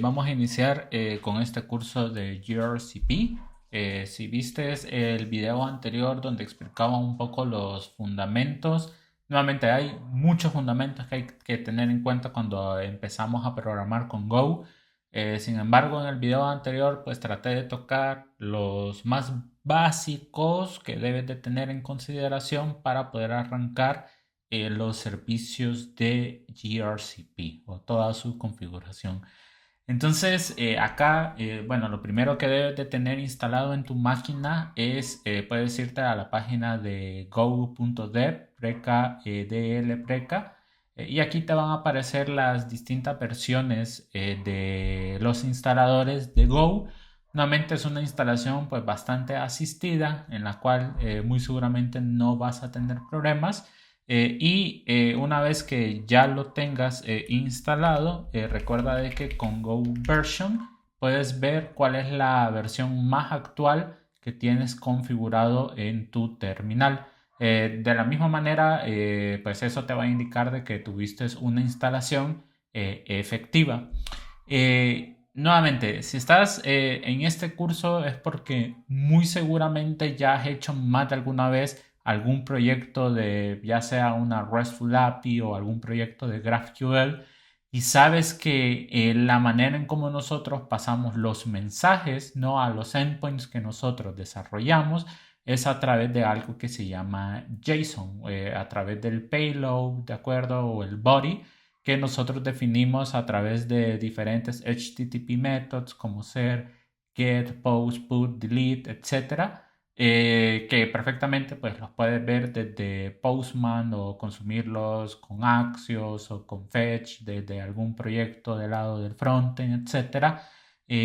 Vamos a iniciar con este curso de gRCP. Si viste el video anterior donde explicaba un poco los fundamentos, nuevamente hay muchos fundamentos que hay que tener en cuenta cuando empezamos a programar con Go. Sin embargo, en el video anterior pues traté de tocar los más básicos que debes de tener en consideración para poder arrancar los servicios de gRCP o toda su configuración. Entonces, acá, bueno, lo primero que debes de tener instalado en tu máquina es, puedes irte a la página de go.dev, preca, dl preca, y aquí te van a aparecer las distintas versiones de los instaladores de Go. Nuevamente es una instalación pues bastante asistida en la cual muy seguramente no vas a tener problemas. Una vez que ya lo tengas instalado, recuerda de que con Go Version puedes ver cuál es la versión más actual que tienes configurado en tu terminal. De la misma manera, pues eso te va a indicar de que tuviste una instalación efectiva. Nuevamente, si estás en este curso es porque muy seguramente ya has hecho más de alguna vez algún proyecto de ya sea una RESTful API o algún proyecto de GraphQL y sabes que la manera en cómo nosotros pasamos los mensajes, no a los endpoints que nosotros desarrollamos, es a través de algo que se llama JSON, a través del payload, ¿de acuerdo? O el body que nosotros definimos a través de diferentes HTTP methods como ser get, post, put, delete, etcétera, que perfectamente pues los puedes ver desde Postman o consumirlos con Axios o con Fetch desde algún proyecto del lado del frontend, etcétera.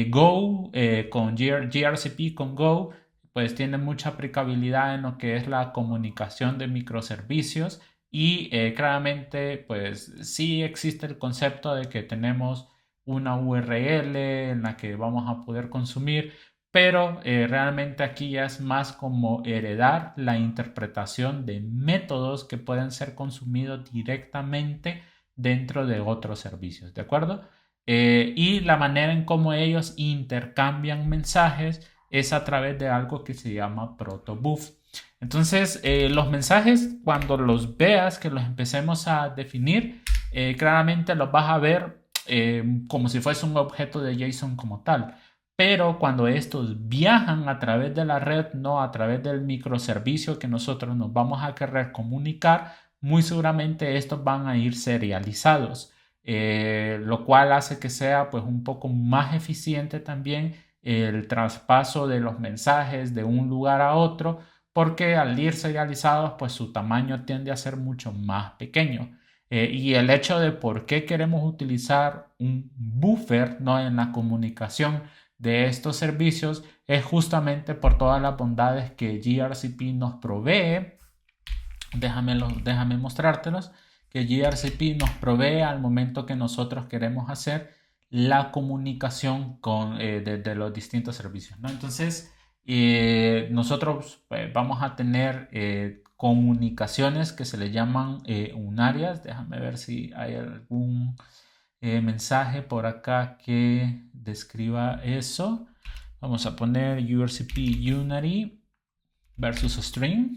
Go con gRCP con Go pues tiene mucha aplicabilidad en lo que es la comunicación de microservicios y claramente pues sí existe el concepto de que tenemos una URL en la que vamos a poder consumir, pero realmente aquí ya es más como heredar la interpretación de métodos que pueden ser consumidos directamente dentro de otros servicios, ¿de acuerdo? Y la manera en cómo ellos intercambian mensajes es a través de algo que se llama protobuf. Entonces, los mensajes, cuando los veas, que los empecemos a definir, claramente los vas a ver como si fuese un objeto de JSON como tal. Pero cuando estos viajan a través de la red, no a través del microservicio que nosotros nos vamos a querer comunicar, muy seguramente estos van a ir serializados, lo cual hace que sea pues un poco más eficiente también el traspaso de los mensajes de un lugar a otro, porque al ir serializados pues su tamaño tiende a ser mucho más pequeño. Y el hecho de por qué queremos utilizar un buffer, ¿no?, en la comunicación de estos servicios es justamente por todas las bondades que gRCP nos provee. Déjame mostrártelos. Que gRCP nos provee al momento que nosotros queremos hacer la comunicación de los distintos servicios, ¿no? Entonces, nosotros vamos a tener comunicaciones que se le llaman unarias. Déjame ver si hay algún mensaje por acá que describa eso. Vamos a poner gRCP Unary versus String,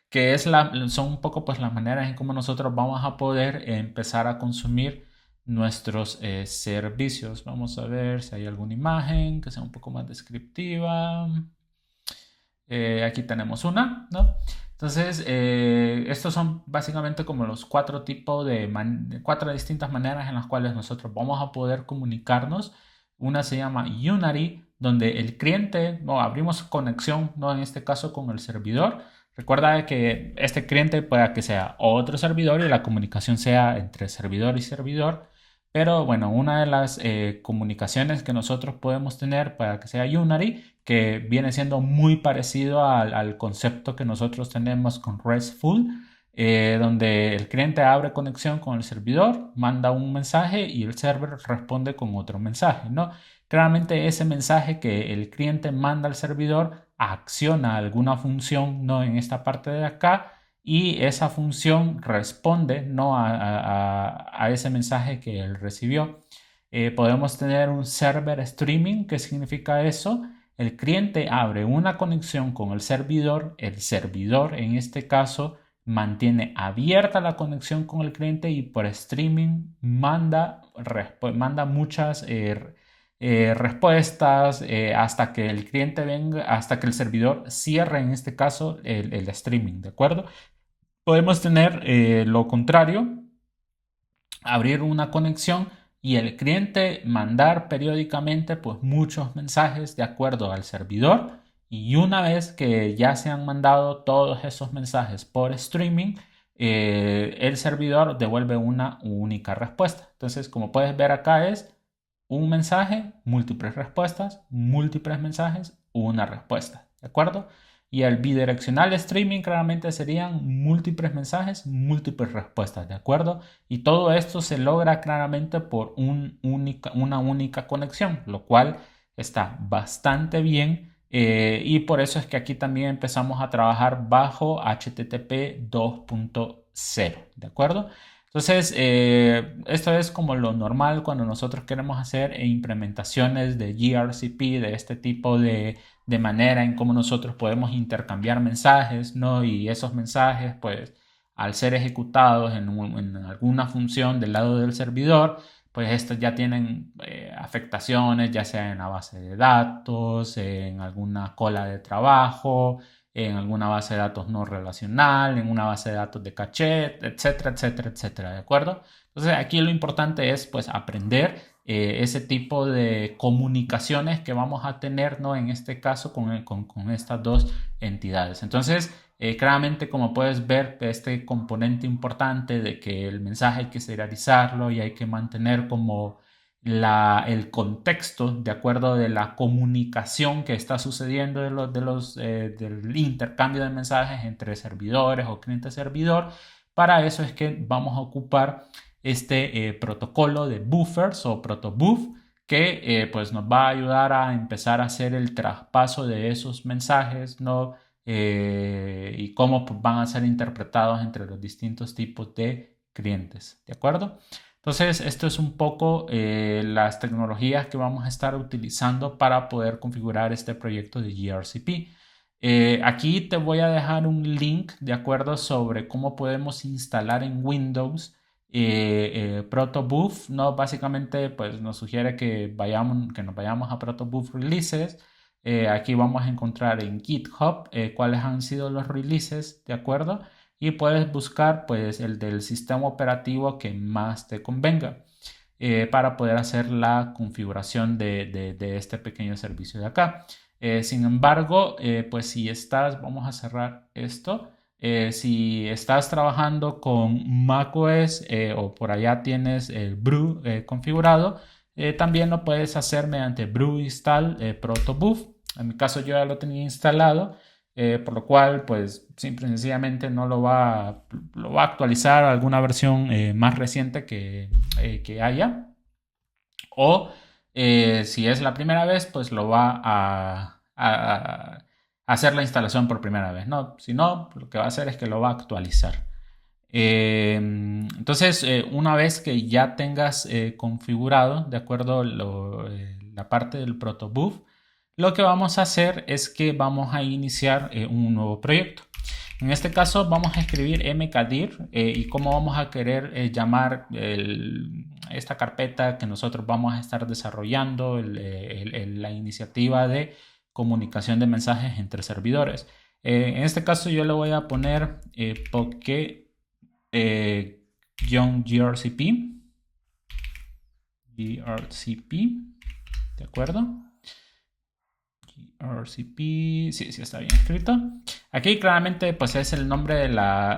que son un poco pues las maneras en cómo nosotros vamos a poder empezar a consumir nuestros servicios. Vamos a ver si hay alguna imagen que sea un poco más descriptiva. Aquí tenemos una, ¿no? Entonces, estos son básicamente como los cuatro tipos cuatro distintas maneras en las cuales nosotros vamos a poder comunicarnos. Una se llama Unary, donde el cliente, no, abrimos conexión, no, en este caso con el servidor. Recuerda que este cliente pueda que sea otro servidor y la comunicación sea entre servidor y servidor. Pero bueno, una de las comunicaciones que nosotros podemos tener para que sea Unary, que viene siendo muy parecido al concepto que nosotros tenemos con RESTful, donde el cliente abre conexión con el servidor, manda un mensaje y el server responde con otro mensaje, ¿no? Claramente ese mensaje que el cliente manda al servidor acciona alguna función, ¿no?, en esta parte de acá, y esa función responde, ¿no?, a ese mensaje que él recibió. Podemos tener un server streaming. ¿Qué significa eso? El cliente abre una conexión con el servidor en este caso mantiene abierta la conexión con el cliente y por streaming manda muchas respuestas hasta que el cliente venga, hasta que el servidor cierre en este caso el streaming, ¿de acuerdo? Podemos tener lo contrario, abrir una conexión y el cliente mandar periódicamente pues muchos mensajes de acuerdo al servidor, y una vez que ya se han mandado todos esos mensajes por streaming, el servidor devuelve una única respuesta. Entonces, como puedes ver acá, es un mensaje, múltiples respuestas, múltiples mensajes, una respuesta, ¿de acuerdo? Y el bidireccional streaming claramente serían múltiples mensajes, múltiples respuestas, ¿de acuerdo? Y todo esto se logra claramente por una única conexión, lo cual está bastante bien. Y por eso es que aquí también empezamos a trabajar bajo HTTP 2.0, ¿de acuerdo? Entonces, esto es como lo normal cuando nosotros queremos hacer implementaciones de gRCP, de este tipo de manera en cómo nosotros podemos intercambiar mensajes, ¿no? Y esos mensajes, pues, al ser ejecutados en alguna función del lado del servidor, pues estos ya tienen afectaciones, ya sea en la base de datos, en alguna cola de trabajo, en alguna base de datos no relacional, en una base de datos de caché, etcétera, etcétera, etcétera, ¿de acuerdo? Entonces aquí lo importante es pues aprender ese tipo de comunicaciones que vamos a tener, ¿no? En este caso con estas dos entidades. Entonces, claramente como puedes ver, este componente importante de que el mensaje hay que serializarlo y hay que mantener como el contexto de acuerdo de la comunicación que está sucediendo del intercambio de mensajes entre servidores o cliente-servidor. Para eso es que vamos a ocupar este protocolo de buffers o protobuf que pues nos va a ayudar a empezar a hacer el traspaso de esos mensajes, ¿no? Y cómo pues, van a ser interpretados entre los distintos tipos de clientes, ¿de acuerdo? Entonces, esto es un poco las tecnologías que vamos a estar utilizando para poder configurar este proyecto de gRCP. Aquí te voy a dejar un link de acuerdo sobre cómo podemos instalar en Windows protobuf, ¿no? Básicamente, pues nos sugiere que nos vayamos a protobuf releases. Aquí vamos a encontrar en GitHub cuáles han sido los releases, ¿de acuerdo? Y puedes buscar pues el del sistema operativo que más te convenga para poder hacer la configuración de este pequeño servicio de acá. Sin embargo, pues si estás, vamos a cerrar esto. Si estás trabajando con macOS o por allá tienes el brew configurado, también lo puedes hacer mediante brew install protobuf. En mi caso yo ya lo tenía instalado, por lo cual pues simple y sencillamente no lo va a actualizar a alguna versión más reciente que haya. O si es la primera vez, pues lo va a hacer la instalación por primera vez, ¿no? Si no, lo que va a hacer es que lo va a actualizar. Entonces, una vez que ya tengas configurado, de acuerdo, la parte del protobuf, lo que vamos a hacer es que vamos a iniciar un nuevo proyecto. En este caso vamos a escribir mkdir y cómo vamos a querer llamar esta carpeta que nosotros vamos a estar desarrollando, la iniciativa de comunicación de mensajes entre servidores. En este caso yo le voy a poner poke-grcp, ¿de acuerdo? RCP, sí, sí está bien escrito. Aquí claramente pues es el nombre de la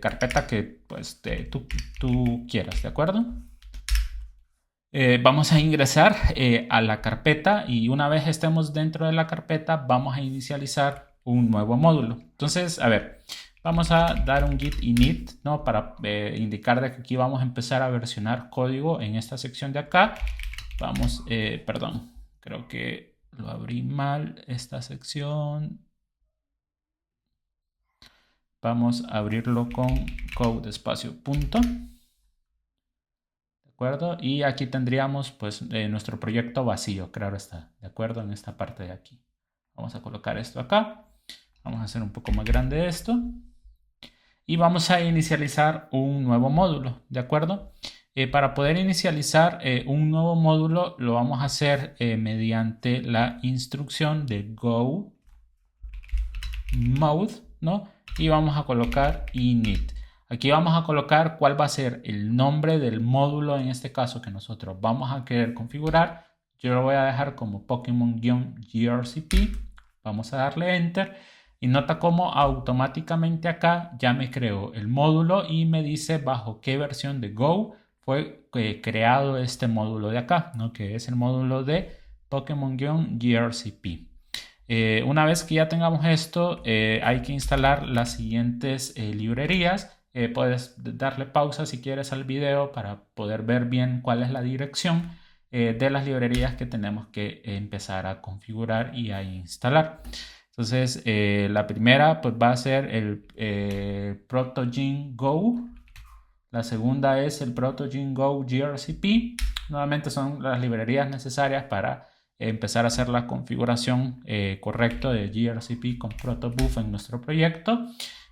carpeta que pues tú quieras, ¿de acuerdo? Vamos a ingresar a la carpeta y una vez estemos dentro de la carpeta vamos a inicializar un nuevo módulo. Entonces, a ver, vamos a dar un git init, ¿no? Para indicar de que aquí vamos a empezar a versionar código en esta sección de acá. Vamos, perdón, creo que lo abrí mal esta sección. Vamos a abrirlo con code espacio punto. ¿De acuerdo? Y aquí tendríamos pues nuestro proyecto vacío, claro está, ¿de acuerdo? En esta parte de aquí. Vamos a colocar esto acá. Vamos a hacer un poco más grande esto. Y vamos a inicializar un nuevo módulo, ¿de acuerdo? Para poder inicializar un nuevo módulo lo vamos a hacer mediante la instrucción de go mode, ¿no? Y vamos a colocar init. Aquí vamos a colocar cuál va a ser el nombre del módulo, en este caso que nosotros vamos a querer configurar. Yo lo voy a dejar como Pokemon-grcp. Vamos a darle enter. Y nota cómo automáticamente acá ya me creó el módulo y me dice bajo qué versión de Go fue creado este módulo de acá, ¿no? Que es el módulo de Pokemon-grcp. Una vez que ya tengamos esto, hay que instalar las siguientes librerías. Puedes darle pausa si quieres al video para poder ver bien cuál es la dirección de las librerías que tenemos que empezar a configurar y a instalar. Entonces, la primera pues, va a ser el ProtoGen Go. La segunda es el ProtoGen Go grcp. Nuevamente son las librerías necesarias para empezar a hacer la configuración correcta de grcp con protobuf en nuestro proyecto.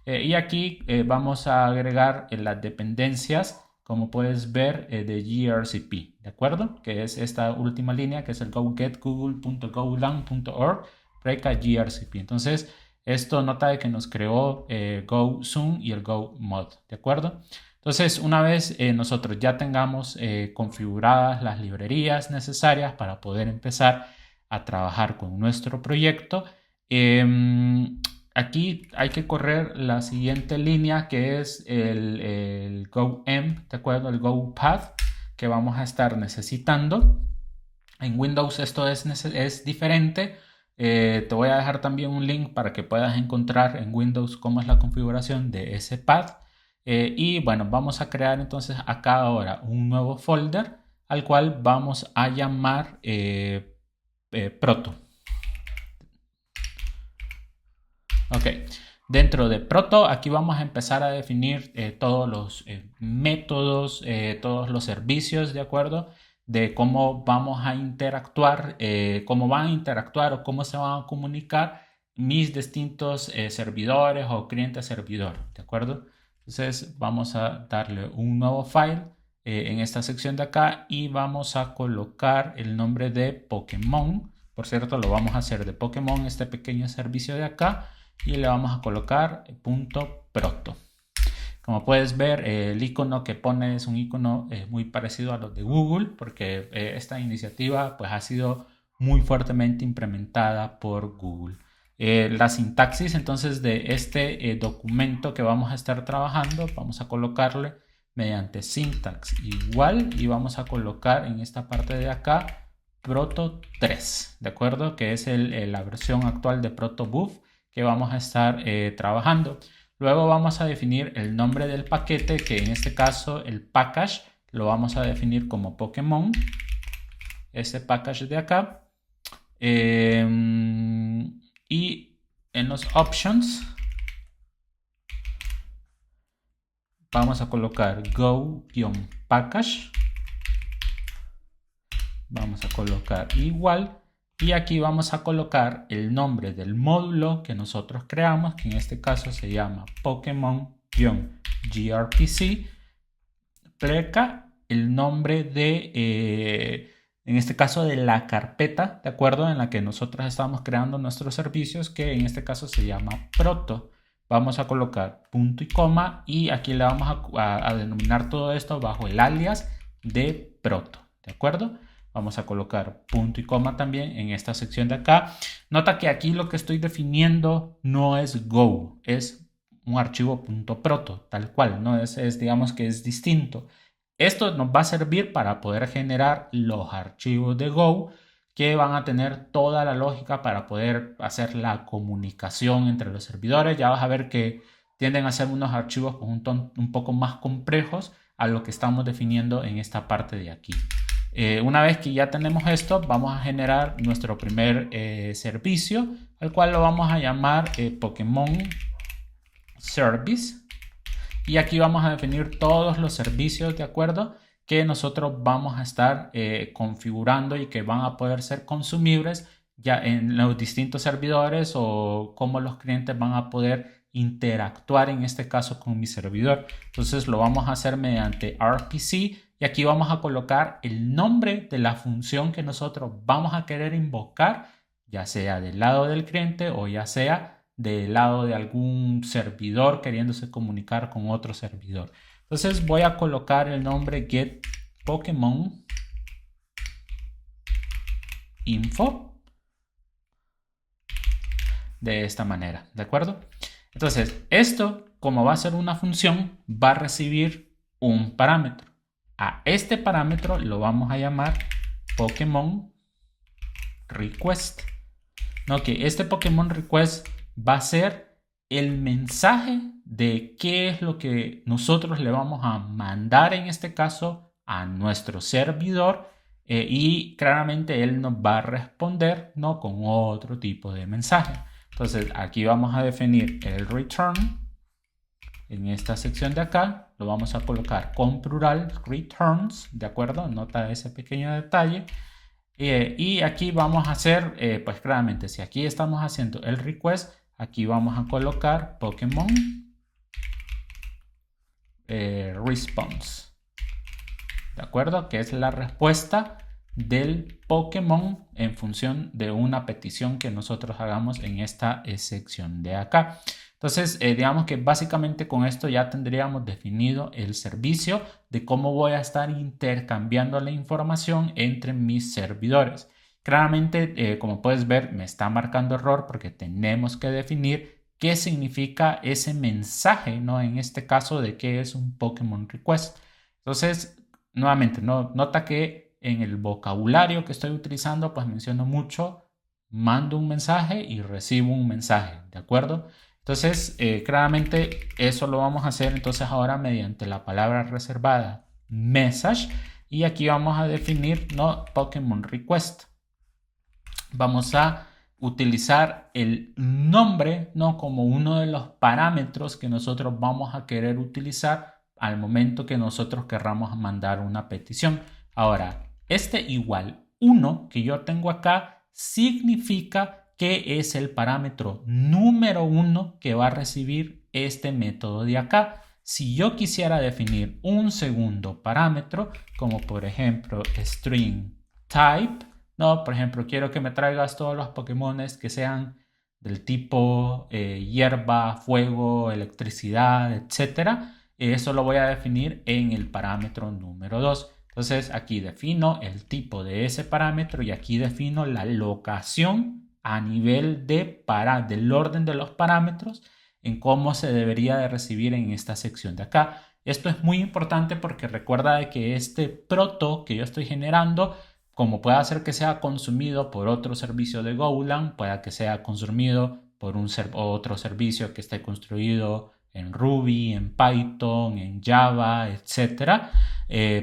Y aquí vamos a agregar las dependencias, como puedes ver, de grcp, ¿de acuerdo? Que es esta última línea, que es el go-get-google.golang.org grcp. Entonces, esto nota de que nos creó GoZoom y el GoMod, ¿de acuerdo? Entonces, una vez nosotros ya tengamos configuradas las librerías necesarias para poder empezar a trabajar con nuestro proyecto, aquí hay que correr la siguiente línea, que es el GoEmp, ¿de acuerdo? El GoPath que vamos a estar necesitando. En Windows esto es diferente. Te voy a dejar también un link para que puedas encontrar en Windows cómo es la configuración de ese path. Y bueno, vamos a crear entonces acá ahora un nuevo folder al cual vamos a llamar Proto. Ok, dentro de Proto aquí vamos a empezar a definir todos los métodos, todos los servicios, ¿de acuerdo? De cómo vamos a interactuar, cómo van a interactuar o cómo se van a comunicar mis distintos servidores o clientes servidor, ¿de acuerdo? Entonces vamos a darle un nuevo file en esta sección de acá y vamos a colocar el nombre de Pokémon. Por cierto, lo vamos a hacer de Pokémon, este pequeño servicio de acá, y le vamos a colocar .proto. Como puedes ver, el icono que pone es un icono muy parecido a los de Google, porque esta iniciativa pues, ha sido muy fuertemente implementada por Google. La sintaxis entonces de este documento que vamos a estar trabajando, vamos a colocarle mediante syntax igual y vamos a colocar en esta parte de acá Proto 3, ¿de acuerdo? Que es la versión actual de protobuf que vamos a estar trabajando. Luego vamos a definir el nombre del paquete, que en este caso el package lo vamos a definir como Pokémon. Ese package de acá. Y en los options vamos a colocar go-package. Vamos a colocar igual. Y aquí vamos a colocar el nombre del módulo que nosotros creamos, que en este caso se llama Pokemon-grpc. Pleca el nombre de, en este caso, de la carpeta, ¿de acuerdo? En la que nosotros estamos creando nuestros servicios, que en este caso se llama Proto. Vamos a colocar punto y coma y aquí le vamos a denominar todo esto bajo el alias de Proto, ¿de acuerdo? Vamos a colocar punto y coma también en esta sección de acá. Nota que aquí lo que estoy definiendo no es Go, es un archivo .proto, tal cual, ¿no? Digamos que es distinto. Esto nos va a servir para poder generar los archivos de Go que van a tener toda la lógica para poder hacer la comunicación entre los servidores. Ya vas a ver que tienden a ser unos archivos un poco más complejos a lo que estamos definiendo en esta parte de aquí. Una vez que ya tenemos esto, vamos a generar nuestro primer servicio, al cual lo vamos a llamar Pokémon Service. Y aquí vamos a definir todos los servicios, ¿de acuerdo?, que nosotros vamos a estar configurando y que van a poder ser consumibles ya en los distintos servidores, o cómo los clientes van a poder interactuar en este caso con mi servidor. Entonces lo vamos a hacer mediante RPC, y aquí vamos a colocar el nombre de la función que nosotros vamos a querer invocar, ya sea del lado del cliente o ya sea del lado de algún servidor queriéndose comunicar con otro servidor. Entonces voy a colocar el nombre get Pokemon info de esta manera, ¿de acuerdo? Entonces, esto, como va a ser una función, va a recibir un parámetro. A este parámetro lo vamos a llamar Pokemon Request. ¿No? Que este Pokemon Request va a ser el mensaje de qué es lo que nosotros le vamos a mandar, en este caso, a nuestro servidor, y claramente él nos va a responder, ¿no? Con otro tipo de mensaje. Entonces aquí vamos a definir el return. En esta sección de acá lo vamos a colocar con plural returns, ¿de acuerdo? Nota ese pequeño detalle. Y aquí vamos a hacer, pues claramente, si aquí estamos haciendo el request, aquí vamos a colocar Pokémon response, ¿de acuerdo? Que es la respuesta del Pokémon en función de una petición que nosotros hagamos en esta sección de acá. Entonces, digamos que básicamente con esto ya tendríamos definido el servicio de cómo voy a estar intercambiando la información entre mis servidores. Claramente, como puedes ver, me está marcando error porque tenemos que definir qué significa ese mensaje, ¿no? En este caso, de qué es un Pokémon Request. Entonces, nuevamente, nota que en el vocabulario que estoy utilizando, pues menciono mucho, mando un mensaje y recibo un mensaje, ¿de acuerdo? Entonces, claramente eso lo vamos a hacer entonces ahora mediante la palabra reservada message, y aquí vamos a definir, ¿no? Pokémon Request. Vamos a utilizar el nombre, ¿no? Como uno de los parámetros que nosotros vamos a querer utilizar al momento que nosotros querramos mandar una petición. Ahora, este igual 1 que yo tengo acá significa que es el parámetro número 1 que va a recibir este método de acá. Si yo quisiera definir un segundo parámetro, como por ejemplo string type, no, por ejemplo, quiero que me traigas todos los Pokémones que sean del tipo hierba, fuego, electricidad, etc. Eso lo voy a definir en el parámetro número 2. Entonces aquí defino el tipo de ese parámetro y aquí defino la locación a nivel del orden de los parámetros en cómo se debería de recibir en esta sección de acá. Esto es muy importante porque recuerda de que este proto que yo estoy generando, como puede ser que sea consumido por otro servicio de Golang, pueda que sea consumido por otro servicio que esté construido en Ruby, en Python, en Java, etc.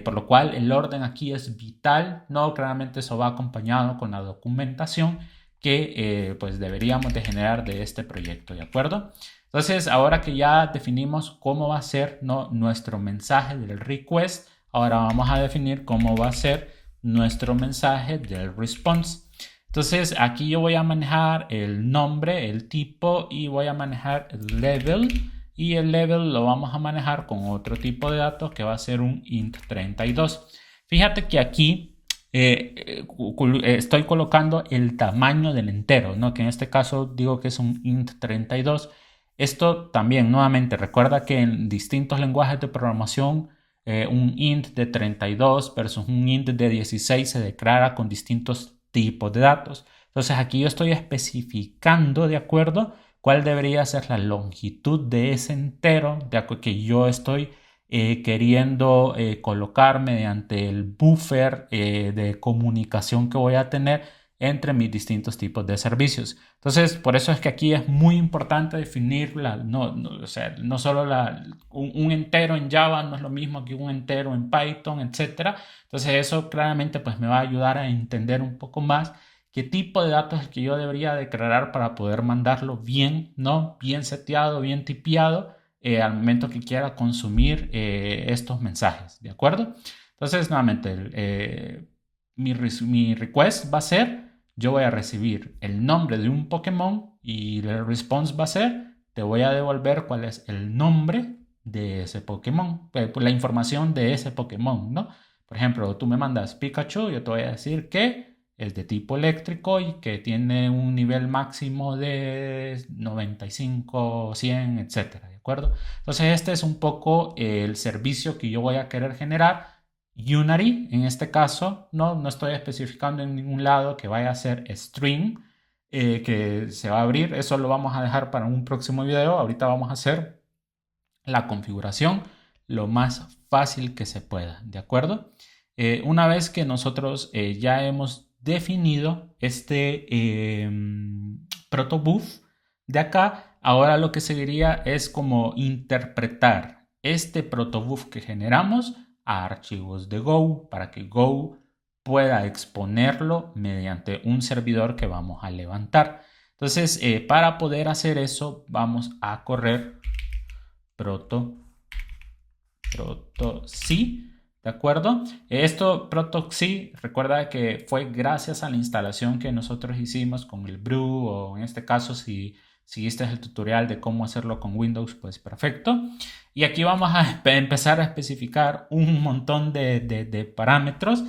Por lo cual el orden aquí es vital, ¿no? Claramente eso va acompañado con la documentación que pues deberíamos de generar de este proyecto, ¿de acuerdo? Entonces, ahora que ya definimos cómo va a ser, ¿no? Nuestro mensaje del request, ahora vamos a definir cómo va a ser nuestro mensaje del response. Entonces aquí yo voy a manejar el nombre, el tipo, y voy a manejar el level, y el level lo vamos a manejar con otro tipo de datos que va a ser un int 32. Fíjate que aquí estoy colocando el tamaño del entero, ¿no? Que en este caso digo que es un int 32. Esto también, nuevamente, recuerda que en distintos lenguajes de programación un int de 32 versus un int de 16 se declara con distintos tipos de datos. Entonces aquí yo estoy especificando, ¿de acuerdo?, cuál debería ser la longitud de ese entero que yo estoy queriendo colocar mediante el buffer de comunicación que voy a tener entre mis distintos tipos de servicios. Entonces, por eso es que aquí es muy importante definir o sea, no solo un entero en Java no es lo mismo que un entero en Python, etc. Entonces, eso claramente pues, me va a ayudar a entender un poco más qué tipo de datos es que yo debería declarar para poder mandarlo bien, ¿no? Bien seteado, bien tipeado al momento que quiera consumir estos mensajes, ¿de acuerdo? Entonces, nuevamente, mi request va a ser, yo voy a recibir el nombre de un Pokémon y el response va a ser, te voy a devolver cuál es el nombre de ese Pokémon, la información de ese Pokémon, ¿no? Por ejemplo, tú me mandas Pikachu, yo te voy a decir que es de tipo eléctrico y que tiene un nivel máximo de 95, 100, etcétera, ¿de acuerdo? Entonces este es un poco el servicio que yo voy a querer generar. Unary, en este caso, no estoy especificando en ningún lado que vaya a ser string, que se va a abrir. Eso lo vamos a dejar para un próximo video. Ahorita vamos a hacer la configuración lo más fácil que se pueda, ¿de acuerdo? Una vez que nosotros ya hemos definido este protobuf de acá, ahora lo que seguiría es como interpretar este protobuf que generamos a archivos de Go para que Go pueda exponerlo mediante un servidor que vamos a levantar. Entonces, para poder hacer eso, vamos a correr protoxi, ¿de acuerdo? Esto protoxi, recuerda que fue gracias a la instalación que nosotros hicimos con el brew, o en este caso si seguiste el tutorial de cómo hacerlo con Windows, pues perfecto. Y aquí vamos a empezar a especificar un montón de parámetros.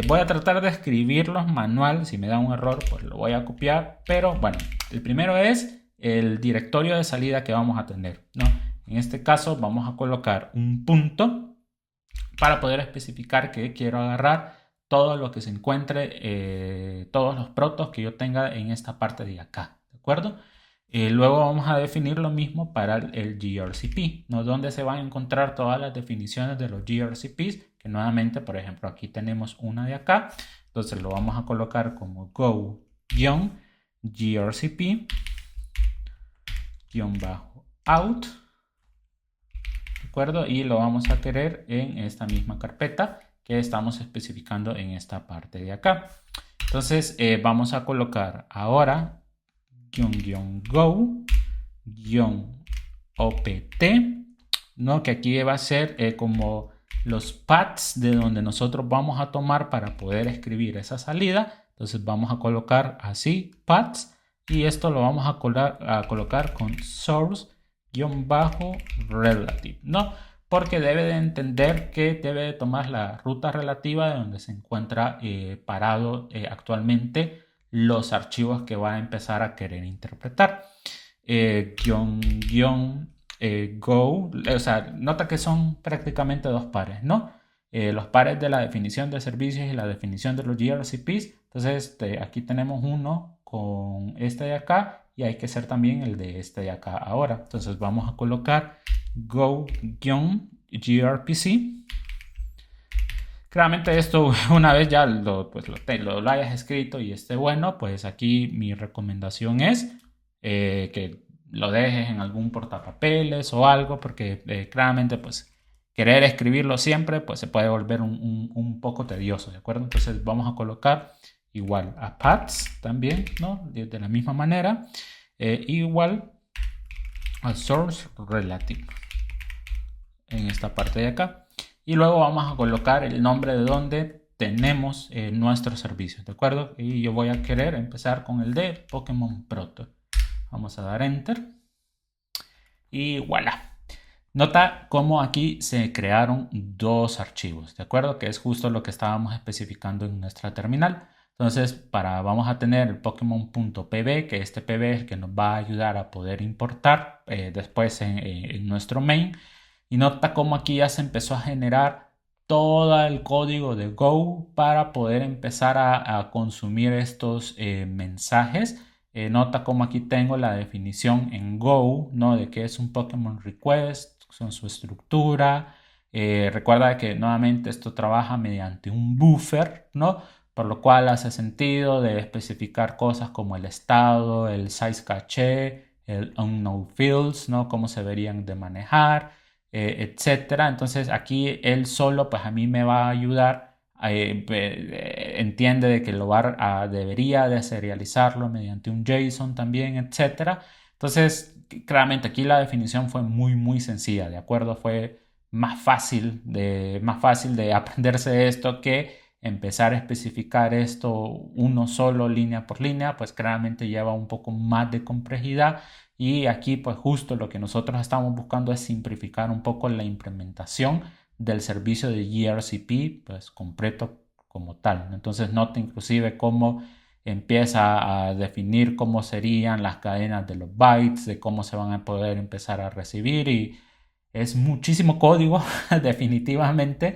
Voy a tratar de escribirlos manual. Si me da un error, pues lo voy a copiar. Pero bueno, el primero es el directorio de salida que vamos a tener, ¿no? En este caso vamos a colocar un punto para poder especificar que quiero agarrar todo lo que se encuentre, todos los protos que yo tenga en esta parte de acá, ¿de acuerdo? Luego vamos a definir lo mismo para el gRCP, ¿no? Donde se van a encontrar todas las definiciones de los gRCPs, que nuevamente, por ejemplo, aquí tenemos una de acá, entonces lo vamos a colocar como go-gRCP-out, ¿de acuerdo? Y lo vamos a querer en esta misma carpeta que estamos especificando en esta parte de acá. Entonces vamos a colocar ahora go-opt, ¿no? Que aquí va a ser como los paths de donde nosotros vamos a tomar para poder escribir esa salida. Entonces vamos a colocar así paths y esto lo vamos a colocar con source-relative, ¿no? Porque debe de entender que debe de tomar la ruta relativa de donde se encuentra parado actualmente los archivos que va a empezar a querer interpretar. Go, o sea, nota que son prácticamente dos pares, ¿no? Los pares de la definición de servicios y la definición de los gRCPs. Entonces, aquí tenemos uno con este de acá y hay que hacer también el de este de acá ahora. Entonces, vamos a colocar go-grpc. Claramente esto una vez ya lo hayas escrito y esté bueno, pues aquí mi recomendación es que lo dejes en algún portapapeles o algo, porque claramente pues querer escribirlo siempre pues se puede volver un poco tedioso, ¿de acuerdo? Entonces vamos a colocar igual a paths también, ¿no? De la misma manera, igual a source relative en esta parte de acá. Y luego vamos a colocar el nombre de donde tenemos nuestro servicio, ¿de acuerdo? Y yo voy a querer empezar con el de Pokémon Proto. Vamos a dar Enter. Y voilà. Nota cómo aquí se crearon dos archivos, ¿de acuerdo? Que es justo lo que estábamos especificando en nuestra terminal. Entonces, vamos a tener el Pokémon.pb, que este pb es el que nos va a ayudar a poder importar después en nuestro main. Y nota cómo aquí ya se empezó a generar todo el código de Go para poder empezar a consumir estos mensajes. Nota cómo aquí tengo la definición en Go, ¿no? De qué es un Pokémon Request, son su estructura. Recuerda que nuevamente esto trabaja mediante un buffer, ¿no? Por lo cual hace sentido de especificar cosas como el estado, el size caché, el unknown fields, ¿no? Cómo se deberían de manejar, etcétera. Entonces aquí él solo pues a mí me va a ayudar, entiende de que debería de serializarlo mediante un JSON también, etcétera. Entonces claramente aquí la definición fue muy sencilla, ¿de acuerdo? Fue más fácil de aprenderse esto que empezar a especificar esto uno solo línea por línea, pues claramente lleva un poco más de complejidad. Y aquí pues justo lo que nosotros estamos buscando es simplificar un poco la implementación del servicio de gRCP pues completo como tal. Entonces nota inclusive cómo empieza a definir cómo serían las cadenas de los bytes, de cómo se van a poder empezar a recibir, y es muchísimo código definitivamente,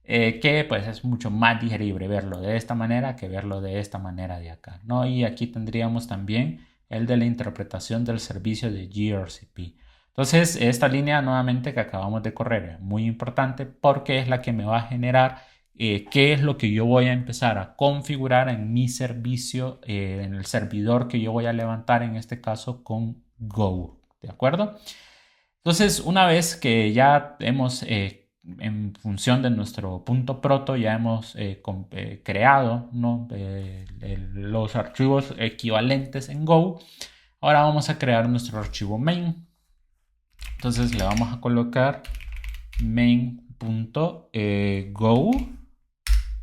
que pues es mucho más digerible verlo de esta manera que verlo de esta manera de acá, ¿no? Y aquí tendríamos también el de la interpretación del servicio de gRCP. Entonces, esta línea nuevamente que acabamos de correr es muy importante porque es la que me va a generar qué es lo que yo voy a empezar a configurar en mi servicio, en el servidor que yo voy a levantar, en este caso con Go, ¿de acuerdo? Entonces, una vez que ya hemos, en función de nuestro punto proto, ya hemos creado, ¿no? Los archivos equivalentes en Go, ahora vamos a crear nuestro archivo main. Entonces le vamos a colocar main.go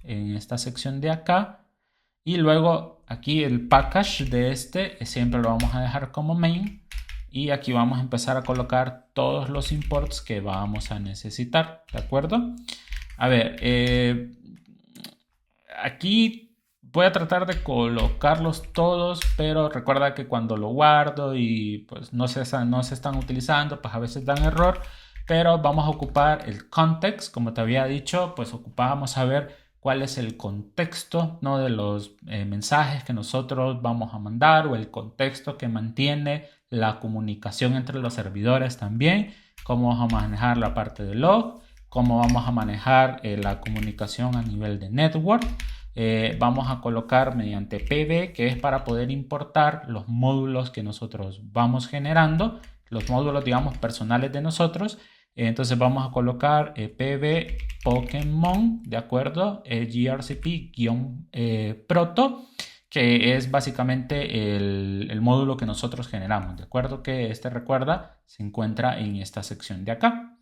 en esta sección de acá, y luego aquí el package de este siempre lo vamos a dejar como main, y aquí vamos a empezar a colocar todos los imports que vamos a necesitar, ¿de acuerdo? A ver, aquí voy a tratar de colocarlos todos, pero recuerda que cuando lo guardo y pues no se están utilizando, pues a veces dan error. Pero vamos a ocupar el context, como te había dicho, pues ocupábamos saber cuál es el contexto, ¿no? De los mensajes que nosotros vamos a mandar, o el contexto que mantiene la comunicación entre los servidores también, cómo vamos a manejar la parte de log, cómo vamos a manejar la comunicación a nivel de network. Vamos a colocar mediante pb, que es para poder importar los módulos que nosotros vamos generando, los módulos, digamos, personales de nosotros. Entonces vamos a colocar pb Pokémon, ¿de acuerdo? grcp-proto, que es básicamente el módulo que nosotros generamos, ¿de acuerdo? Que este, recuerda, se encuentra en esta sección de acá.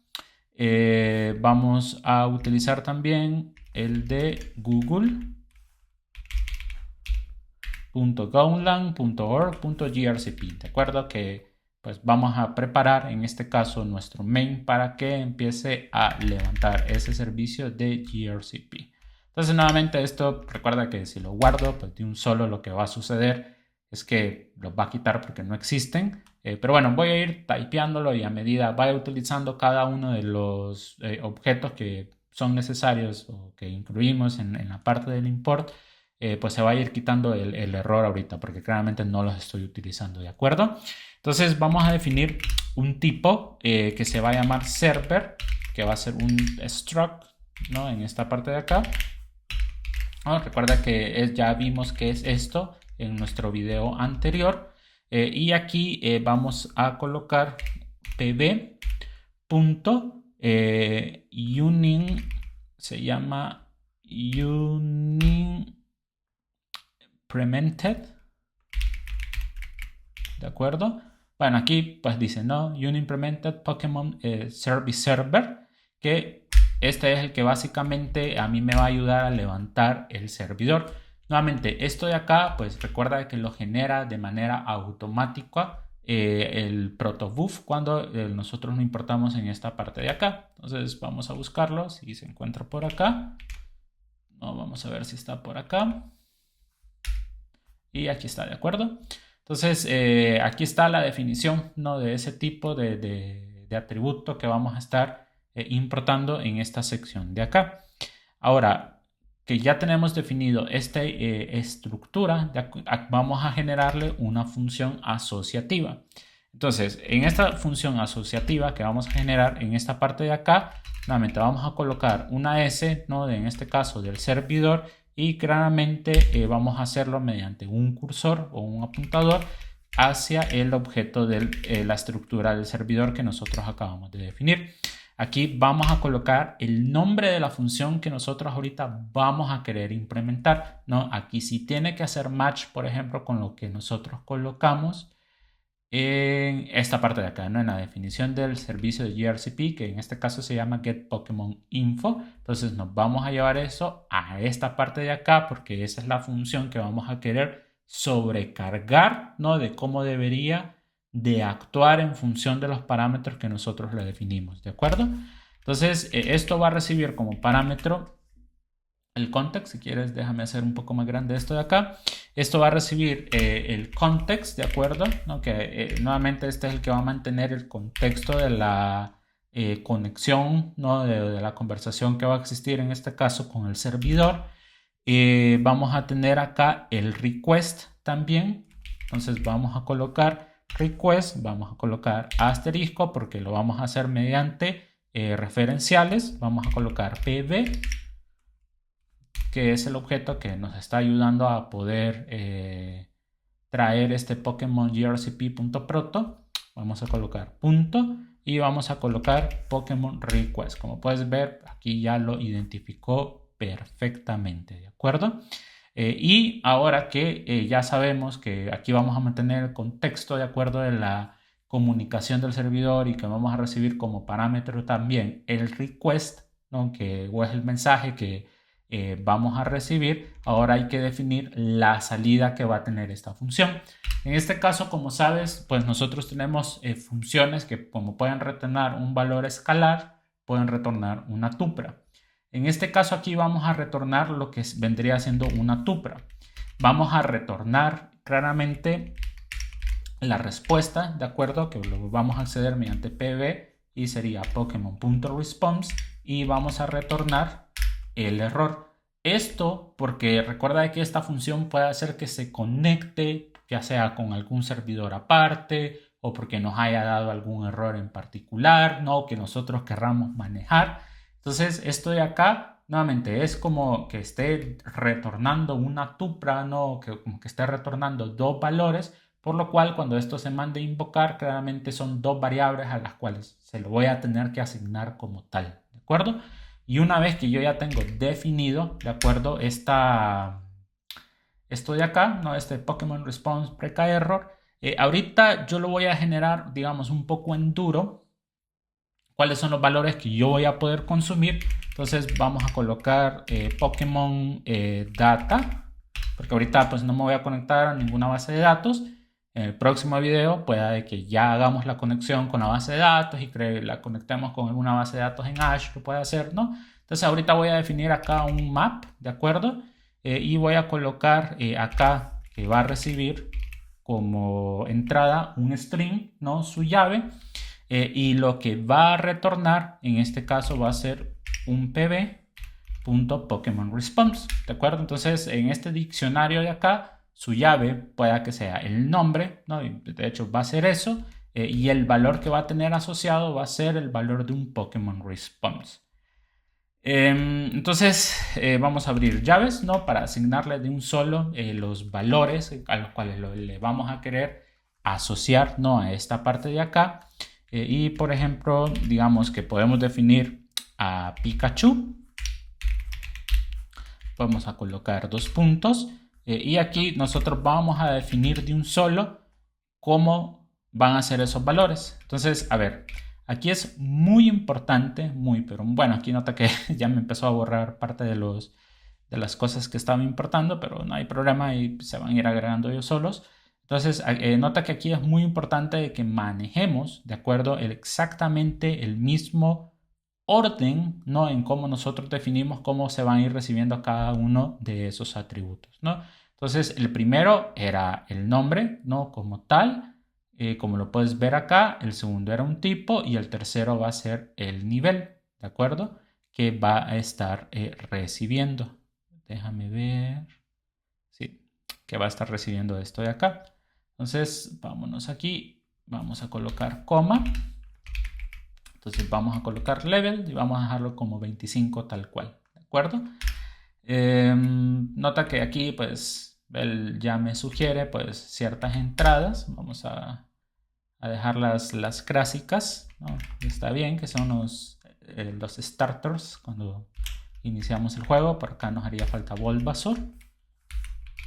Vamos a utilizar también el de google.golang.org.grcp, ¿de acuerdo? Que pues vamos a preparar en este caso nuestro main para que empiece a levantar ese servicio de gRCP. Entonces nuevamente esto, recuerda que si lo guardo pues de un solo, lo que va a suceder es que los va a quitar porque no existen. Pero bueno, voy a ir typeándolo, y a medida vaya utilizando cada uno de los objetos que son necesarios o que incluimos en la parte del import, pues se va a ir quitando el error ahorita, porque claramente no los estoy utilizando, ¿de acuerdo? Entonces vamos a definir un tipo que se va a llamar server, que va a ser un struct, ¿no? En esta parte de acá. ¿No? Recuerda que ya vimos que es esto en nuestro video anterior. Y aquí vamos a colocar pb.union, se llama union implemented, ¿de acuerdo? Bueno, aquí pues dice, ¿no? Union implemented Pokémon service server, que este es el que básicamente a mí me va a ayudar a levantar el servidor. Nuevamente, esto de acá, pues recuerda que lo genera de manera automática el protobuf cuando nosotros lo importamos en esta parte de acá. Entonces vamos a buscarlo, si se encuentra por acá. No, vamos a ver si está por acá. Y aquí está, ¿de acuerdo? Entonces, aquí está la definición, ¿no? De ese tipo de atributo que vamos a estar importando en esta sección de acá. Ahora que ya tenemos definido esta estructura, vamos a generarle una función asociativa. Entonces, en esta función asociativa que vamos a generar en esta parte de acá, nuevamente vamos a colocar una S, ¿no? En este caso del servidor, y claramente vamos a hacerlo mediante un cursor o un apuntador hacia el objeto de la estructura del servidor que nosotros acabamos de definir. Aquí vamos a colocar el nombre de la función que nosotros ahorita vamos a querer implementar, ¿no? Aquí sí tiene que hacer match, por ejemplo, con lo que nosotros colocamos. en esta parte de acá, ¿no? En la definición del servicio de gRCP, que en este caso se llama Get Pokémon Info. Entonces nos vamos a llevar eso a esta parte de acá porque esa es la función que vamos a querer sobrecargar, ¿no? De cómo debería de actuar en función de los parámetros que nosotros le definimos, ¿de acuerdo? Entonces esto va a recibir como parámetro el context. Si quieres, déjame hacer un poco más grande esto de acá. Esto va a recibir el context, ¿de acuerdo? ¿No? Que nuevamente este es el que va a mantener el contexto de la conexión, ¿no? De la conversación que va a existir en este caso con el servidor. Vamos a tener acá el request también. Entonces vamos a colocar request, vamos a colocar asterisco porque lo vamos a hacer mediante referenciales. Vamos a colocar pb, que es el objeto que nos está ayudando a poder traer este Pokémon grcp.proto. Vamos a colocar punto y vamos a colocar Pokémon request. Como puedes ver, aquí ya lo identificó perfectamente, ¿de acuerdo? Y ahora que ya sabemos que aquí vamos a mantener el contexto de acuerdo de la comunicación del servidor y que vamos a recibir como parámetro también el request, ¿no? Que es el mensaje que vamos a recibir. Ahora hay que definir la salida que va a tener esta función. En este caso, como sabes, pues nosotros tenemos funciones que como pueden retornar un valor escalar, pueden retornar una tupra. En este caso aquí vamos a retornar lo que vendría siendo una tupra. Vamos a retornar claramente la respuesta, ¿de acuerdo? Que lo vamos a acceder mediante pb y sería Pokémon.response y vamos a retornar el error. Esto porque recuerda que esta función puede hacer que se conecte ya sea con algún servidor aparte o porque nos haya dado algún error en particular, ¿no? Que nosotros querramos manejar. Entonces esto de acá nuevamente es como que esté retornando una tupra, ¿no? Como que esté retornando dos valores, por lo cual cuando esto se mande a invocar claramente son dos variables a las cuales se lo voy a tener que asignar como tal, ¿de acuerdo? Y una vez que yo ya tengo definido, ¿de acuerdo? Esto de acá, ¿no? Este Pokémon Response Preca Error, ahorita yo lo voy a generar, digamos, un poco en duro. ¿Cuáles son los valores que yo voy a poder consumir? Entonces vamos a colocar Pokémon Data, porque ahorita pues no me voy a conectar a ninguna base de datos. En el próximo video pueda que ya hagamos la conexión con la base de datos y que la conectemos con alguna base de datos en Ash, lo puede hacer, ¿no? Entonces ahorita voy a definir acá un map, ¿de acuerdo? Y voy a colocar acá que va a recibir como entrada un string, ¿no? Su llave. Y lo que va a retornar en este caso va a ser un pb.PokémonResponse, ¿de acuerdo? Entonces en este diccionario de acá su llave pueda que sea el nombre, ¿no? De hecho va a ser eso, y el valor que va a tener asociado va a ser el valor de un Pokémon Response. Entonces vamos a abrir llaves, ¿no? Para asignarle de un solo los valores a los cuales le vamos a querer asociar, ¿no? A esta parte de acá. Y por ejemplo, digamos que podemos definir a Pikachu. Vamos a colocar dos puntos. Y aquí nosotros vamos a definir de un solo cómo van a ser esos valores. Entonces, a ver, aquí es muy importante, pero bueno, aquí nota que ya me empezó a borrar parte de las cosas que estaban importando, pero no hay problema y se van a ir agregando ellos solos. Entonces, nota que aquí es muy importante que manejemos, ¿de acuerdo? Exactamente el mismo orden, ¿no? En cómo nosotros definimos cómo se van a ir recibiendo cada uno de esos atributos, ¿no? Entonces, el primero era el nombre, ¿no? Como tal, como lo puedes ver acá. El segundo era un tipo y el tercero va a ser el nivel, ¿de acuerdo? Que va a estar recibiendo. Déjame ver. Sí, que va a estar recibiendo esto de acá. Entonces, vámonos aquí. Vamos a colocar coma. Entonces vamos a colocar level y vamos a dejarlo como 25 tal cual, ¿de acuerdo? Nota que aquí pues él ya me sugiere pues ciertas entradas. Vamos a dejar las clásicas, ¿no? Está bien, que son los starters cuando iniciamos el juego. Por acá nos haría falta Bulbasaur.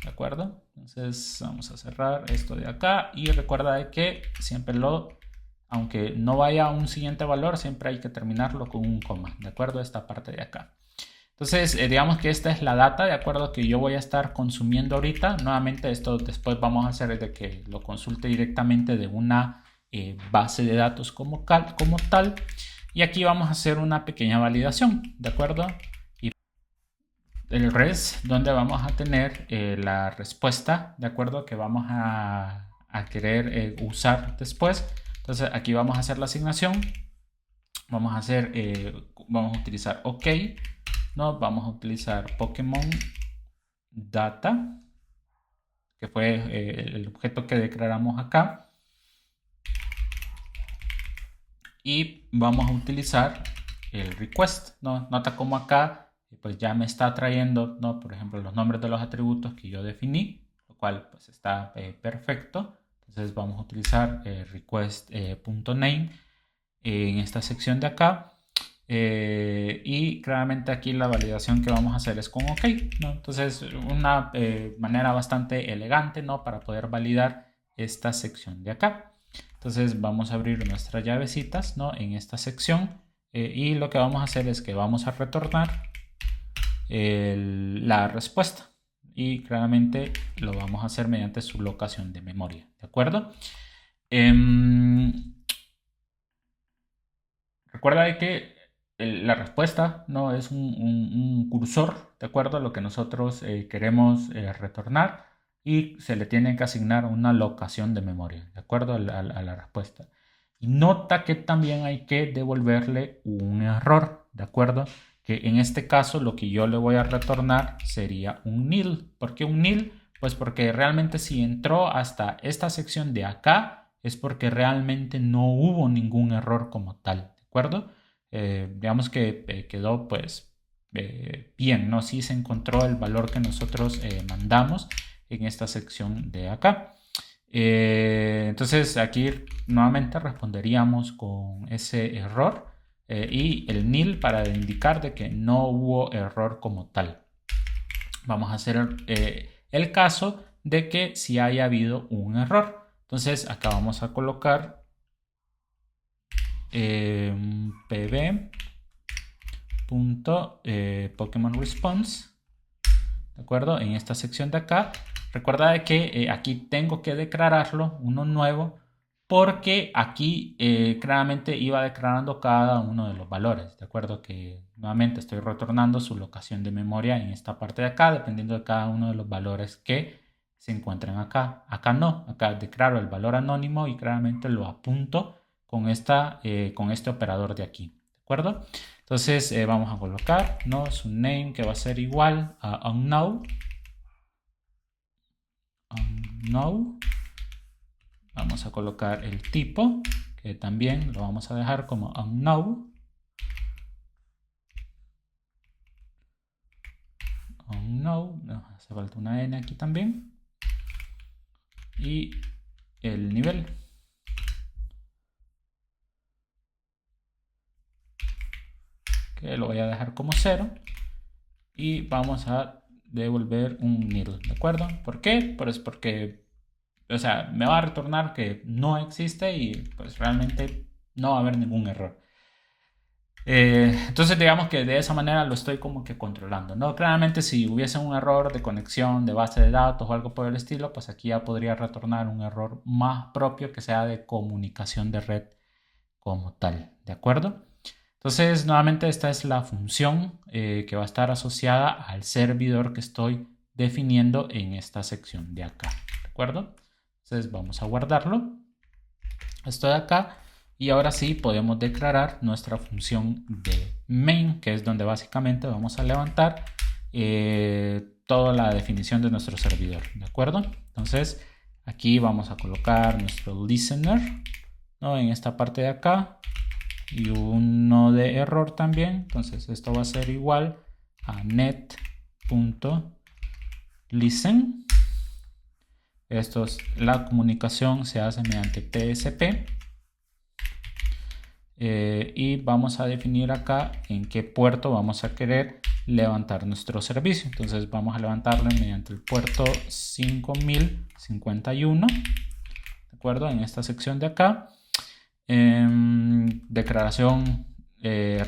¿de acuerdo? Entonces vamos a cerrar esto de acá y recuerda de que siempre aunque no vaya a un siguiente valor, siempre hay que terminarlo con un coma, ¿de acuerdo? Esta parte de acá. Entonces, digamos que esta es la data, ¿de acuerdo? Que yo voy a estar consumiendo ahorita. Nuevamente, esto después vamos a hacer de que lo consulte directamente de una base de datos como tal. Y aquí vamos a hacer una pequeña validación, ¿de acuerdo? Y el res, donde vamos a tener la respuesta, ¿de acuerdo? Que vamos a querer usar después. Entonces, aquí vamos a hacer la asignación. Vamos a utilizar OK. No, vamos a utilizar Pokémon Data, que fue el objeto que declaramos acá. Y vamos a utilizar el request, ¿no? Nota como acá pues ya me está trayendo, ¿no? Por ejemplo, los nombres de los atributos que yo definí, lo cual pues está perfecto. Entonces vamos a utilizar request.name en esta sección de acá. Y claramente aquí la validación que vamos a hacer es con OK, ¿no? Entonces una manera bastante elegante, ¿no? Para poder validar esta sección de acá. Entonces vamos a abrir nuestras llavecitas, ¿no? En esta sección y lo que vamos a hacer es que vamos a retornar la respuesta y claramente lo vamos a hacer mediante su locación de memoria, ¿de acuerdo? Recuerda de que la respuesta no es un cursor, ¿de acuerdo? Lo que nosotros queremos retornar y se le tiene que asignar una locación de memoria, ¿de acuerdo? A la respuesta. Y nota que también hay que devolverle un error, ¿de acuerdo? Que en este caso lo que yo le voy a retornar sería un nil. ¿Por qué un nil? Pues porque realmente si entró hasta esta sección de acá es porque realmente no hubo ningún error como tal. ¿De acuerdo? Digamos que quedó pues bien, ¿no? Sí se encontró el valor que nosotros mandamos en esta sección de acá. Entonces aquí nuevamente responderíamos con ese error y el nil para indicar de que no hubo error como tal. Vamos a hacer el caso de que sí haya habido un error. Entonces acá vamos a colocar pb.Pokémon Response, ¿de acuerdo? En esta sección de acá. Recuerda de que aquí tengo que declararlo, uno nuevo, porque aquí claramente iba declarando cada uno de los valores, ¿de acuerdo? Que nuevamente estoy retornando su locación de memoria en esta parte de acá, dependiendo de cada uno de los valores que se encuentran acá. Acá no, acá declaro el valor anónimo y claramente lo apunto con este operador de aquí, ¿de acuerdo? Entonces vamos a colocar, ¿no? Su name que va a ser igual a unknown. Vamos a colocar el tipo, que también lo vamos a dejar como unknown. Hace falta una n aquí también. Y el nivel. Que lo voy a dejar como 0 y vamos a devolver un nil, ¿de acuerdo? ¿Por qué? Pues porque, o sea, me va a retornar que no existe y pues realmente no va a haber ningún error. Entonces digamos que de esa manera lo estoy como que controlando, ¿no? Claramente si hubiese un error de conexión de base de datos o algo por el estilo, pues aquí ya podría retornar un error más propio que sea de comunicación de red como tal, ¿de acuerdo? Entonces, nuevamente esta es la función que va a estar asociada al servidor que estoy definiendo en esta sección de acá, ¿de acuerdo? Entonces vamos a guardarlo. Esto de acá. Y ahora sí podemos declarar nuestra función de main, que es donde básicamente vamos a levantar toda la definición de nuestro servidor, ¿de acuerdo? Entonces aquí vamos a colocar nuestro listener, ¿no? En esta parte de acá. Y uno de error también. Entonces esto va a ser igual a net.listen. La comunicación se hace mediante TSP. Y vamos a definir acá en qué puerto vamos a querer levantar nuestro servicio. Entonces vamos a levantarlo mediante el puerto 5051, ¿de acuerdo? En esta sección de acá. Declaración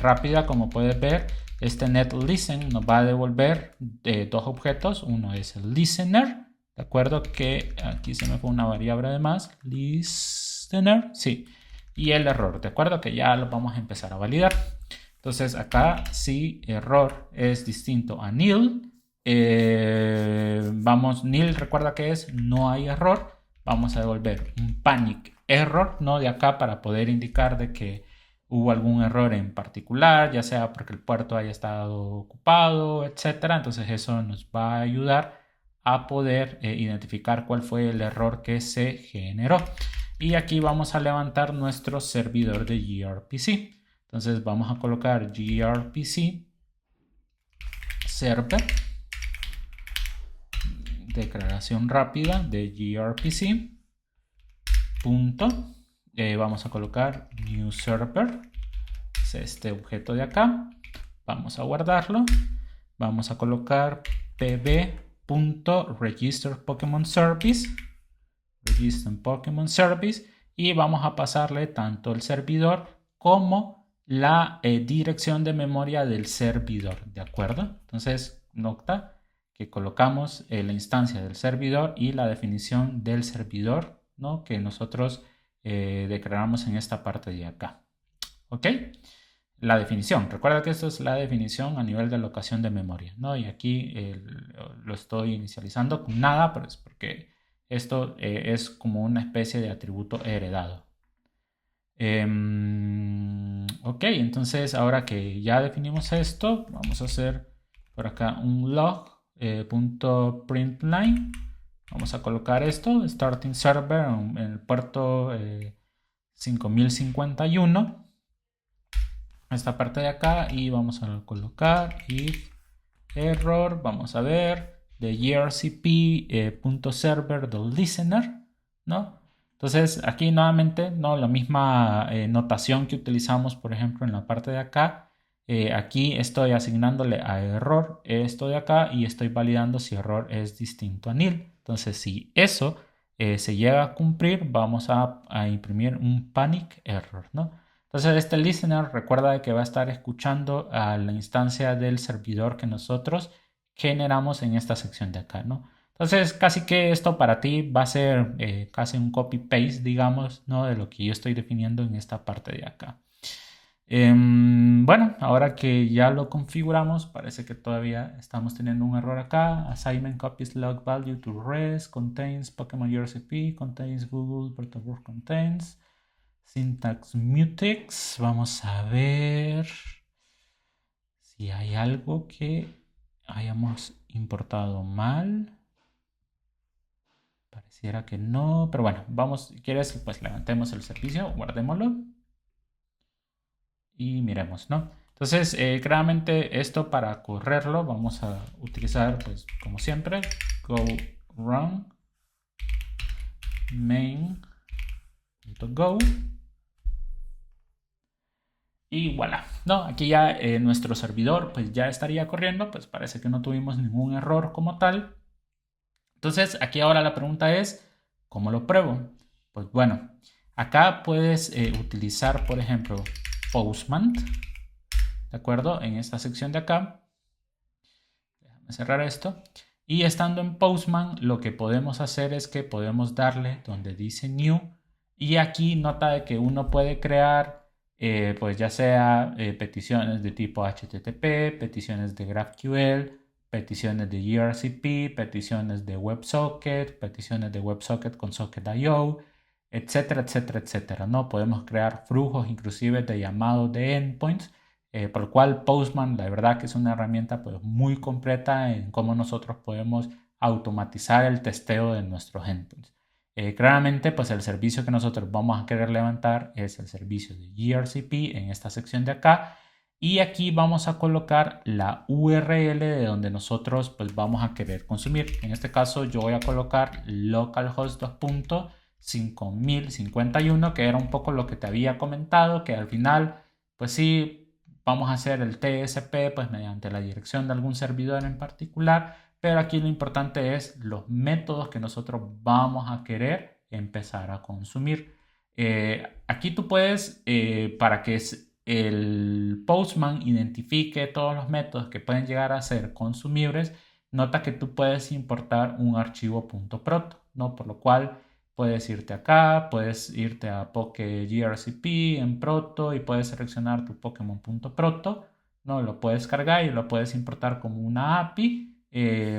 rápida, como puedes ver, este netListen nos va a devolver dos objetos. Uno es el listener, de acuerdo, que aquí se me fue una variable de más, listener, sí, y el error, de acuerdo, que ya lo vamos a empezar a validar. Entonces acá si error es distinto a nil, nil, recuerda que es no hay error, vamos a devolver un panic error, ¿no? De acá, para poder indicar de que hubo algún error en particular, ya sea porque el puerto haya estado ocupado, etcétera. Entonces eso nos va a ayudar a poder identificar cuál fue el error que se generó. Y aquí vamos a levantar nuestro servidor de gRPC. Entonces vamos a colocar gRPC server, declaración rápida de gRPC, punto, vamos a colocar new server, es este objeto de acá, vamos a guardarlo, vamos a colocar pb.register Pokémon Service, register Pokémon Service, y vamos a pasarle tanto el servidor como la dirección de memoria del servidor, ¿de acuerdo? Entonces, nota que colocamos la instancia del servidor y la definición del servidor, ¿no? Que nosotros declaramos en esta parte de acá. ¿Ok? La definición. Recuerda que esto es la definición a nivel de alocación de memoria, ¿no? Y aquí lo estoy inicializando con nada, pero es porque esto es como una especie de atributo heredado. Ok, entonces ahora que ya definimos esto, vamos a hacer por acá un log.println. Vamos a colocar esto, starting server, en el puerto 5051. Esta parte de acá, y vamos a colocar if error, vamos a ver, de grcp.server del listener, ¿no? Entonces aquí nuevamente, ¿no? La misma notación que utilizamos, por ejemplo, en la parte de acá. Aquí estoy asignándole a error esto de acá y estoy validando si error es distinto a nil. Entonces, si eso se llega a cumplir, vamos a imprimir un panic error, ¿no? Entonces, este listener recuerda que va a estar escuchando a la instancia del servidor que nosotros generamos en esta sección de acá, ¿no? Entonces, casi que esto para ti va a ser casi un copy-paste, digamos, ¿no? De lo que yo estoy definiendo en esta parte de acá. Bueno, ahora que ya lo configuramos, parece que todavía estamos teniendo un error acá. Assignment copies log value to res, contains Pokemon URCP, contains Google Protobuf contains, syntax mutex. Vamos a ver si hay algo que hayamos importado mal. Pareciera que no, pero bueno, vamos, si quieres, pues levantemos el servicio, guardémoslo y miremos, ¿no? Entonces, claramente esto, para correrlo, vamos a utilizar, pues como siempre, go run main.go y voilà, ¿no? Aquí ya nuestro servidor pues ya estaría corriendo, pues parece que no tuvimos ningún error como tal. Entonces, aquí ahora la pregunta es, ¿cómo lo pruebo? Pues bueno, acá puedes utilizar, por ejemplo, Postman, ¿de acuerdo? En esta sección de acá. Déjame cerrar esto. Y estando en Postman, lo que podemos hacer es que podemos darle donde dice New. Y aquí nota de que uno puede crear, pues ya sea peticiones de tipo HTTP, peticiones de GraphQL, peticiones de gRCP, peticiones de WebSocket, peticiones de WebSocket con Socket.io, etcétera, etcétera, etcétera, ¿no? Podemos crear flujos inclusive de llamado de endpoints, por lo cual Postman, la verdad que es una herramienta pues muy completa en cómo nosotros podemos automatizar el testeo de nuestros endpoints. Claramente, pues el servicio que nosotros vamos a querer levantar es el servicio de gRCP en esta sección de acá. Y aquí vamos a colocar la URL de donde nosotros pues vamos a querer consumir. En este caso yo voy a colocar localhost 2.5051, que era un poco lo que te había comentado, que al final pues sí vamos a hacer el TSP pues mediante la dirección de algún servidor en particular, pero aquí lo importante es los métodos que nosotros vamos a querer empezar a consumir. Aquí tú puedes, para que el Postman identifique todos los métodos que pueden llegar a ser consumibles, nota que tú puedes importar un archivo .proto, ¿no? Por lo cual puedes irte acá, puedes irte a PokeGRCP en Proto y puedes seleccionar tu Pokémon.proto, ¿no? Lo puedes cargar y lo puedes importar como una API,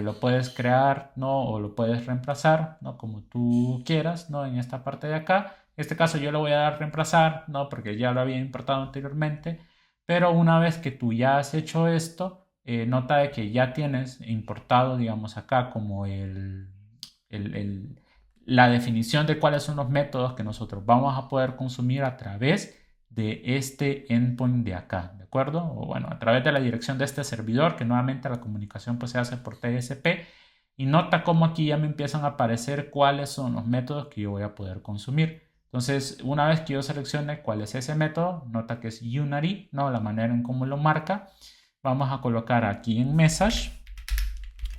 lo puedes crear, ¿no? O lo puedes reemplazar, ¿no? Como tú quieras, ¿no? En esta parte de acá. En este caso yo le voy a dar reemplazar, ¿no? Porque ya lo había importado anteriormente. Pero una vez que tú ya has hecho esto, nota de que ya tienes importado, digamos, acá como la definición de cuáles son los métodos que nosotros vamos a poder consumir a través de este endpoint de acá, ¿de acuerdo? O bueno, a través de la dirección de este servidor, que nuevamente la comunicación pues se hace por TSP. Y nota cómo aquí ya me empiezan a aparecer cuáles son los métodos que yo voy a poder consumir. Entonces, una vez que yo seleccione cuál es ese método, nota que es Unary, ¿no? La manera en cómo lo marca. Vamos a colocar aquí en Message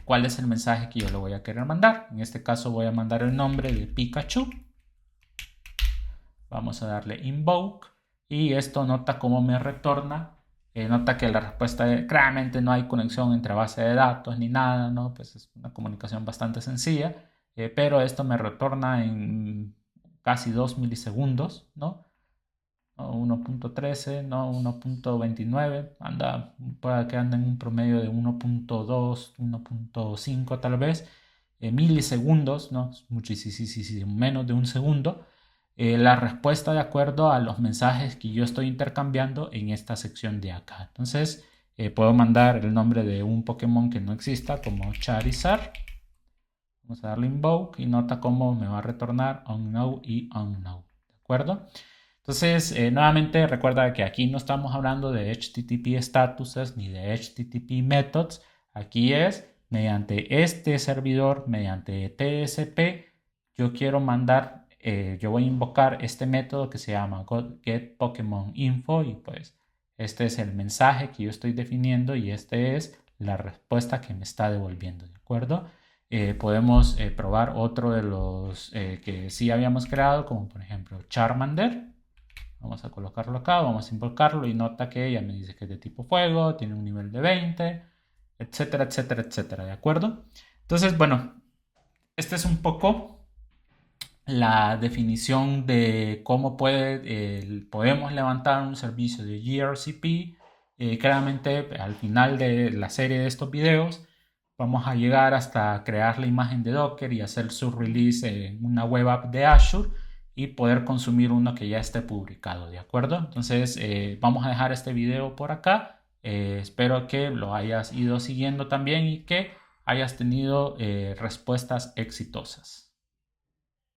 cuál es el mensaje que yo le voy a querer mandar. En este caso voy a mandar el nombre de Pikachu. Vamos a darle Invoke. Y esto nota cómo me retorna. Nota que la respuesta es, claramente no hay conexión entre base de datos ni nada, ¿no? Pues es una comunicación bastante sencilla. Pero esto me retorna en casi 2 milisegundos, ¿no? 1.13, no 1.29, anda por que anda en un promedio de 1.2, 1.5 tal vez, milisegundos, no muchísimo menos de un segundo, la respuesta de acuerdo a los mensajes que yo estoy intercambiando en esta sección de acá. Entonces puedo mandar el nombre de un Pokémon que no exista como Charizard. Vamos a darle Invoke y nota cómo me va a retornar Unknown y Unknown, ¿de acuerdo? Entonces, nuevamente recuerda que aquí no estamos hablando de HTTP statuses ni de HTTP methods. Aquí es mediante este servidor, mediante TSP, yo quiero mandar, yo voy a invocar este método que se llama getPokemonInfo y pues este es el mensaje que yo estoy definiendo y este es la respuesta que me está devolviendo, ¿de acuerdo? Podemos probar otro de los que sí habíamos creado, como por ejemplo Charmander. Vamos a colocarlo acá, vamos a invocarlo y nota que ya me dice que es de tipo fuego, tiene un nivel de 20, etcétera, etcétera, etcétera, ¿de acuerdo? Entonces, bueno, esta es un poco la definición de cómo podemos levantar un servicio de gRCP. Claramente, al final de la serie de estos videos, vamos a llegar hasta crear la imagen de Docker y hacer su release en una web app de Azure y poder consumir uno que ya esté publicado, ¿de acuerdo? Entonces vamos a dejar este video por acá. Espero que lo hayas ido siguiendo también y que hayas tenido respuestas exitosas.